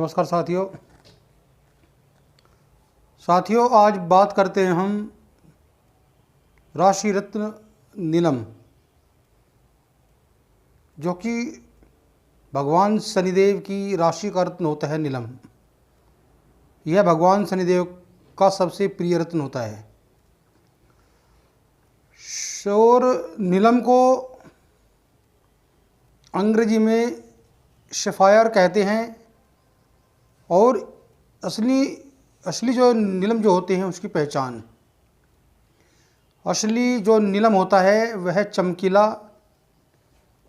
नमस्कार साथियों, आज बात करते हैं हम राशि रत्न नीलम, जो कि भगवान शनिदेव की राशि का रत्न होता है। नीलम यह भगवान शनिदेव का सबसे प्रिय रत्न होता है। और नीलम को अंग्रेजी में सफ़ायर कहते हैं। और असली जो नीलम जो होते हैं उसकी पहचान, असली जो नीलम होता है वह चमकीला,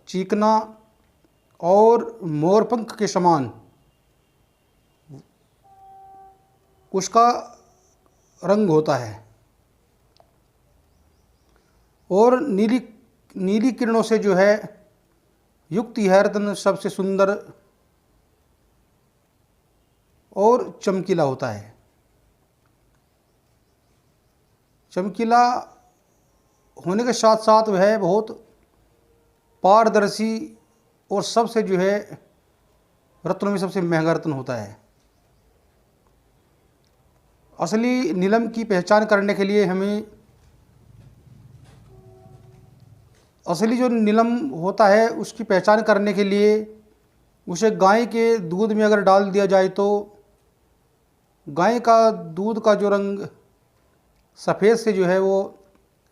चिकना और मोरपंख के समान उसका रंग होता है। और नीली किरणों से जो है युक्त यह रत्न सबसे सुंदर और चमकीला होता है। चमकीला होने के साथ साथ वह बहुत पारदर्शी और सबसे जो है रत्नों में सबसे महंगा रत्न होता है। असली नीलम की पहचान करने के लिए हमें असली जो नीलम होता है उसकी पहचान करने के लिए उसे गाय के दूध में अगर डाल दिया जाए तो गाय का दूध का जो रंग सफ़ेद से जो है वो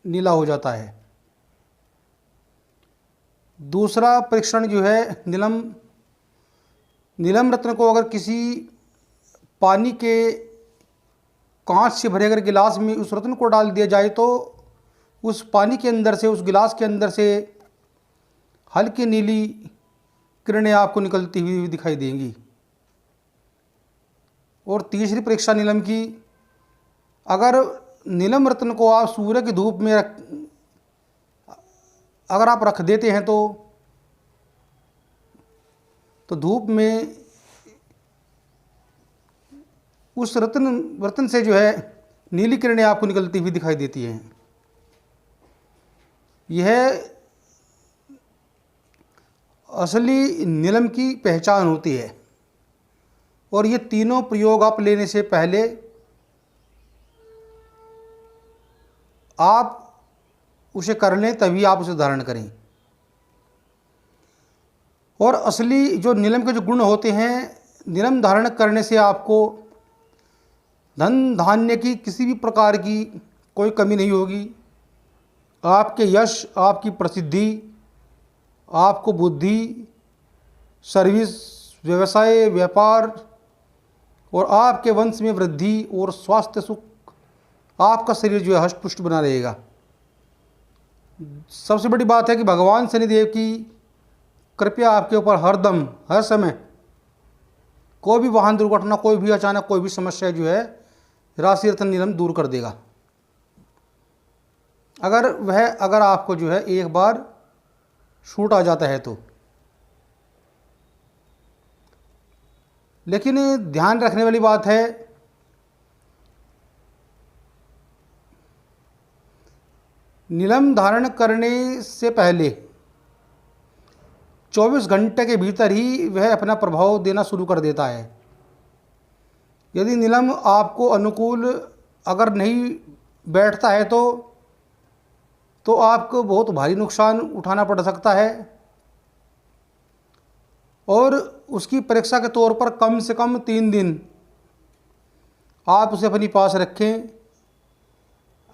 नीला हो जाता है। दूसरा परीक्षण जो है नीलम रत्न को अगर किसी पानी के कांच से भरे अगर गिलास में उस रत्न को डाल दिया जाए तो उस पानी के अंदर से, उस गिलास के अंदर से हल्की नीली किरणें आपको निकलती हुई दिखाई देंगी। और तीसरी परीक्षा नीलम की, अगर नीलम रत्न को आप सूर्य की धूप में अगर आप रख देते हैं तो धूप में उस रत्न से जो है नीली किरणें आपको निकलती हुई दिखाई देती हैं। यह असली नीलम की पहचान होती है। और ये तीनों प्रयोग आप लेने से पहले आप उसे कर लें, तभी आप उसे धारण करें। और असली जो नीलम के जो गुण होते हैं, नीलम धारण करने से आपको धन धान्य की किसी भी प्रकार की कोई कमी नहीं होगी। आपके यश, आपकी प्रसिद्धि, आपको बुद्धि, सर्विस, व्यवसाय, व्यापार और आपके वंश में वृद्धि और स्वास्थ्य सुख, आपका शरीर जो है हष्ट-पुष्ट बना रहेगा। सबसे बड़ी बात है कि भगवान शनिदेव की कृपया आपके ऊपर हरदम, हर समय, कोई भी वाहन दुर्घटना, कोई भी अचानक कोई भी समस्या जो है राशि रत्न नीलम दूर कर देगा। अगर आपको जो है एक बार छूट आ जाता है तो। लेकिन ध्यान रखने वाली बात है, नीलम धारण करने से पहले 24 घंटे के भीतर ही वह अपना प्रभाव देना शुरू कर देता है। यदि नीलम आपको अनुकूल अगर नहीं बैठता है तो आपको बहुत भारी नुकसान उठाना पड़ सकता है। और उसकी परीक्षा के तौर पर कम से कम 3 दिन आप उसे अपनी पास रखें।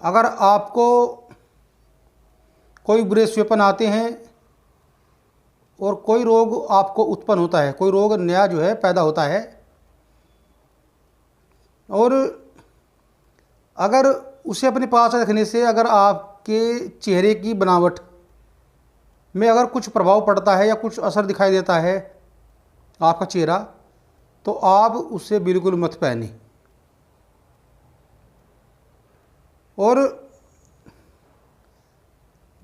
अगर आपको कोई बुरे स्वप्न आते हैं और कोई रोग आपको उत्पन्न होता है, कोई रोग नया जो है पैदा होता है, और अगर उसे अपने पास रखने से अगर आपके चेहरे की बनावट में अगर कुछ प्रभाव पड़ता है या कुछ असर दिखाई देता है आपका चेहरा, तो आप उसे बिल्कुल मत पहने। और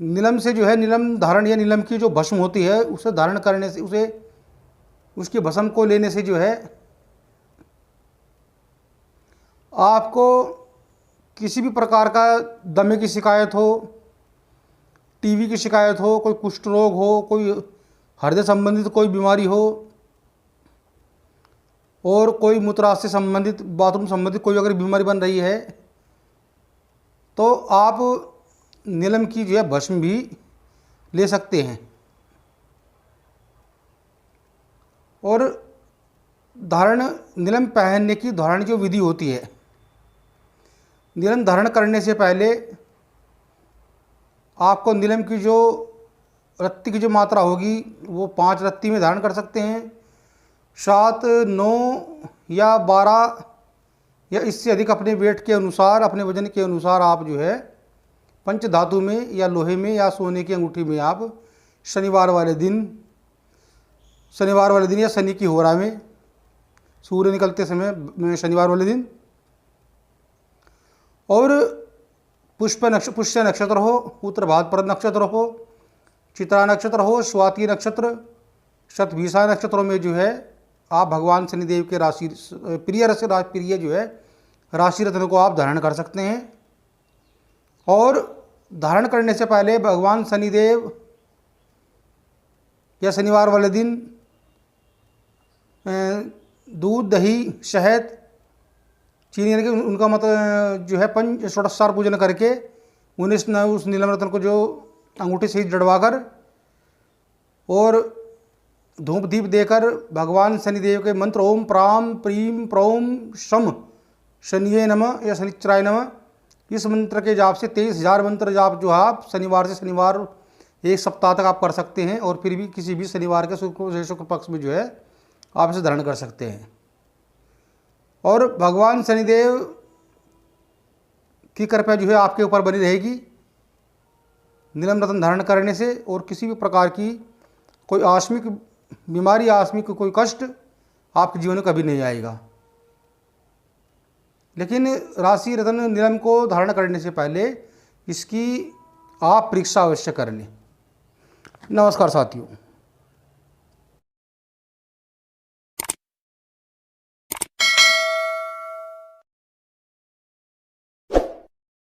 नीलम से जो है, नीलम धारण या नीलम की जो भस्म होती है उसे धारण करने से, उसकी भस्म को लेने से जो है आपको किसी भी प्रकार का दमे की शिकायत हो, टीबी की शिकायत हो, कोई कुष्ठ रोग हो, कोई हृदय संबंधित कोई बीमारी हो, और कोई मूत्राशय से संबंधित, बाथरूम संबंधित कोई अगर बीमारी बन रही है तो आप नीलम की जो है भस्म भी ले सकते हैं। और धारण, नीलम पहनने की धारण जो विधि होती है, नीलम धारण करने से पहले आपको नीलम की जो रत्ती की जो मात्रा होगी वो 5 रत्ती में धारण कर सकते हैं। 7, 9 या 12 या इससे अधिक अपने वेट के अनुसार, अपने वजन के अनुसार आप जो है पंच धातु में या लोहे में या सोने की अंगूठी में आप शनिवार वाले दिन या शनि की होरा में, सूर्य निकलते समय शनिवार वाले दिन, और पुष्य नक्षत्र हो, उत्तर भाद्रपद नक्षत्र हो, चित्रा नक्षत्र हो, स्वाति नक्षत्र, शतभिषा नक्षत्रों में जो है आप भगवान शनिदेव के राशि प्रिय जो है राशि रत्न को आप धारण कर सकते हैं। और धारण करने से पहले भगवान शनिदेव या शनिवार वाले दिन दूध, दही, शहद, चीनी यानी कि उनका मतलब जो है पंच षोडशोपचार पूजन करके उन्हें उस नीलम रत्न को जो अंगूठी से जड़वा कर और धूप दीप देकर भगवान शनिदेव के मंत्र ओम प्राम प्रीम प्रौम शम शनिये नमः या शनिश्चराय नमः, इस मंत्र के जाप से 23,000 मंत्र जाप जो आप शनिवार से शनिवार एक सप्ताह तक आप कर सकते हैं। और फिर भी किसी भी शनिवार के शुक्ल पक्ष में जो है आप इसे धारण कर सकते हैं। और भगवान शनिदेव की कृपा जो है आपके ऊपर बनी रहेगी नीलम रत्न धारण करने से, और किसी भी प्रकार की कोई आकस्मिक बीमारी, आकस्मिक कोई कष्ट आपके जीवन में कभी नहीं आएगा। लेकिन राशि रत्न नीलम को धारण करने से पहले इसकी आप परीक्षा अवश्य कर लें। नमस्कार साथियों।